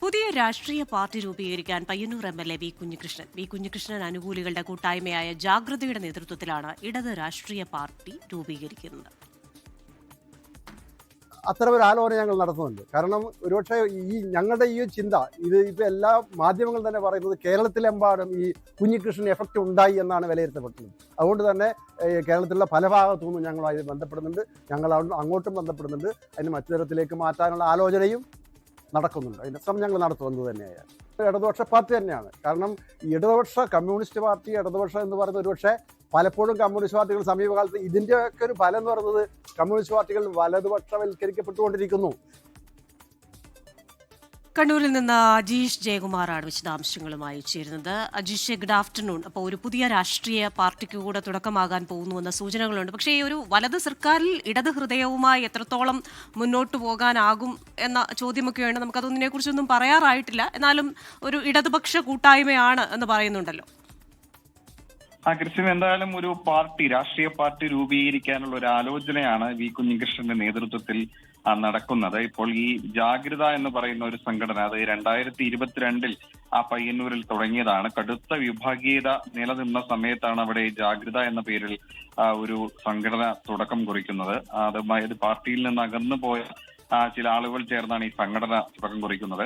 പുതിയ രാഷ്ട്രീയ പാർട്ടി രൂപീകരിക്കാൻ പയ്യന്നൂർ എംഎൽഎ വി കുഞ്ഞികൃഷ്ണൻ അനുകൂലികളുടെ കൂട്ടായ്മയായ ജാഗ്രതയുടെ നേതൃത്വത്തിലാണ് ഇടത് രാഷ്ട്രീയ പാർട്ടി രൂപീകരിക്കുന്നത്. അത്തരമൊരു ആലോചന ഞങ്ങൾ നടത്തുന്നുണ്ട്. കാരണം ഒരുപക്ഷെ ഞങ്ങളുടെ ഈ ചിന്ത ഇപ്പോൾ എല്ലാ മാധ്യമങ്ങളും തന്നെ പറയുന്നത് കേരളത്തിലെമ്പാടും ഈ കുഞ്ഞികൃഷ്ണൻ എഫക്റ്റ് ഉണ്ടായി എന്നാണ് വിലയിരുത്തപ്പെടുന്നത്. അതുകൊണ്ട് തന്നെ കേരളത്തിലുള്ള പല ഭാഗത്തു നിന്നും ഞങ്ങളുമായി ബന്ധപ്പെടുന്നുണ്ട്. ഞങ്ങൾ അങ്ങോട്ടും ബന്ധപ്പെടുന്നുണ്ട്. അതിന് മറ്റു തരത്തിലേക്ക് മാറ്റാനുള്ള ആലോചനയും നടക്കുന്നുണ്ട്. അതിൻ്റെ ശ്രമം ഞങ്ങൾ നടത്തുന്നത് തന്നെയാണ്. ഇടതുപക്ഷ പാർട്ടി തന്നെയാണ്. കാരണം ഇടതുപക്ഷ കമ്മ്യൂണിസ്റ്റ് പാർട്ടി ഇടതുപക്ഷം എന്ന് പറയുന്നത് ഒരുപക്ഷെ പലപ്പോഴും കമ്മ്യൂണിസ്റ്റ് പാർട്ടികൾ സമീപകാലത്ത് ഇതിൻ്റെയൊക്കെ ഒരു ഫലം എന്ന് പറയുന്നത് കമ്മ്യൂണിസ്റ്റ് പാർട്ടികൾ വലതുപക്ഷവൽക്കരിക്കപ്പെട്ടുകൊണ്ടിരിക്കുന്നു. കണ്ണൂരിൽ നിന്ന് അജീഷ് ജയകുമാറാണ് വിശദാംശങ്ങളുമായി ചേരുന്നത്. Ajeesh, good afternoon. അപ്പോൾ ഒരു പുതിയ രാഷ്ട്രീയ പാർട്ടിക്ക് കൂടെ തുടക്കമാകാൻ പോകുന്നുവെന്ന സൂചനകളുണ്ട്. പക്ഷേ ഈ ഒരു വലത് സർക്കാരിൽ ഇടത് ഹൃദയവുമായി എത്രത്തോളം മുന്നോട്ട് പോകാനാകും എന്ന ചോദ്യമൊക്കെയാണ്. നമുക്കതൊന്നിനെ കുറിച്ചൊന്നും പറയാറായിട്ടില്ല. എന്നാലും ഒരു ഇടതുപക്ഷ കൂട്ടായ്മയാണ് എന്ന് പറയുന്നുണ്ടല്ലോ. കൃഷ്ണൻ, എന്തായാലും ഒരു രാഷ്ട്രീയ പാർട്ടി രൂപീകരിക്കാനുള്ള ഒരു ആലോചനയാണ് വി കുഞ്ഞികൃഷ്ണന്റെ നേതൃത്വത്തിൽ നടക്കുന്നത്. ഇപ്പോൾ ഈ ജാഗ്രത എന്ന് പറയുന്ന ഒരു സംഘടന അത് 2022 പയ്യന്നൂരിൽ തുടങ്ങിയതാണ്. കടുത്ത വിഭാഗീയത നിലനിന്ന സമയത്താണ് അവിടെ ജാഗ്രത എന്ന പേരിൽ ഒരു സംഘടന തുടക്കം കുറിക്കുന്നത്. അത് പാർട്ടിയിൽ നിന്ന് അകന്നു പോയ ചില ആളുകൾ ചേർന്നാണ് ഈ സംഘടന തുടക്കം കുറിക്കുന്നത്.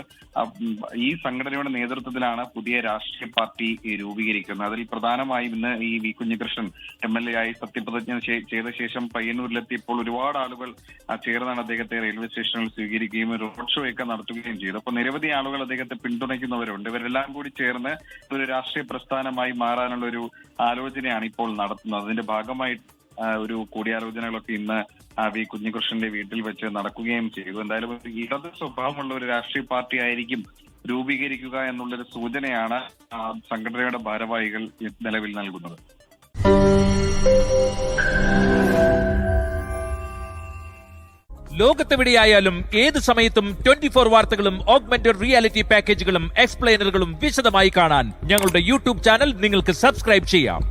ഈ സംഘടനയുടെ നേതൃത്വത്തിലാണ് പുതിയ രാഷ്ട്രീയ പാർട്ടി രൂപീകരിക്കുന്നത്. അതിൽ പ്രധാനമായും ഇന്ന് ഈ വി കുഞ്ഞികൃഷ്ണൻ MLA ആയി സത്യപ്രതിജ്ഞ ചെയ്ത ശേഷം പയ്യന്നൂരിലെത്തിയപ്പോൾ ഒരുപാട് ആളുകൾ ചേർന്നാണ് അദ്ദേഹത്തെ റെയിൽവേ സ്റ്റേഷനിൽ സ്വീകരിക്കുകയും റോഡ് ഷോ ഒക്കെ നടത്തുകയും ചെയ്തു. അപ്പോൾ നിരവധി ആളുകൾ അദ്ദേഹത്തെ പിന്തുണയ്ക്കുന്നവരുണ്ട്. ഇവരെല്ലാം കൂടി ചേർന്ന് ഒരു രാഷ്ട്രീയ പ്രസ്ഥാനമായി മാറാനുള്ള ഒരു ആലോചനയാണ് ഇപ്പോൾ നടത്തുന്നത്. അതിന്റെ ഭാഗമായി ഒരു കൂടിയാലോചനകളൊക്കെ ഇന്ന് വി കുഞ്ഞികൃഷ്ണന്റെ വീട്ടിൽ വെച്ച് നടക്കുകയും ചെയ്തു. എന്തായാലും ഒരു ഇടത് സ്വഭാവമുള്ള ഒരു രാഷ്ട്രീയ പാർട്ടി ആയിരിക്കും രൂപീകരിക്കുക എന്നുള്ളൊരു സൂചനയാണ് സംഘടനയുടെ ഭാരവാഹികൾ നിലവിൽ നൽകുന്നത്. ലോകത്തെവിടെയായാലും ഏത് സമയത്തും 24 വാർത്തകളും ഓഗ്മെന്റഡ് റിയാലിറ്റി പാക്കേജുകളും എക്സ്പ്ലെയിനറുകളും വിശദമായി കാണാൻ ഞങ്ങളുടെ യൂട്യൂബ് ചാനൽ നിങ്ങൾക്ക് സബ്സ്ക്രൈബ് ചെയ്യാം.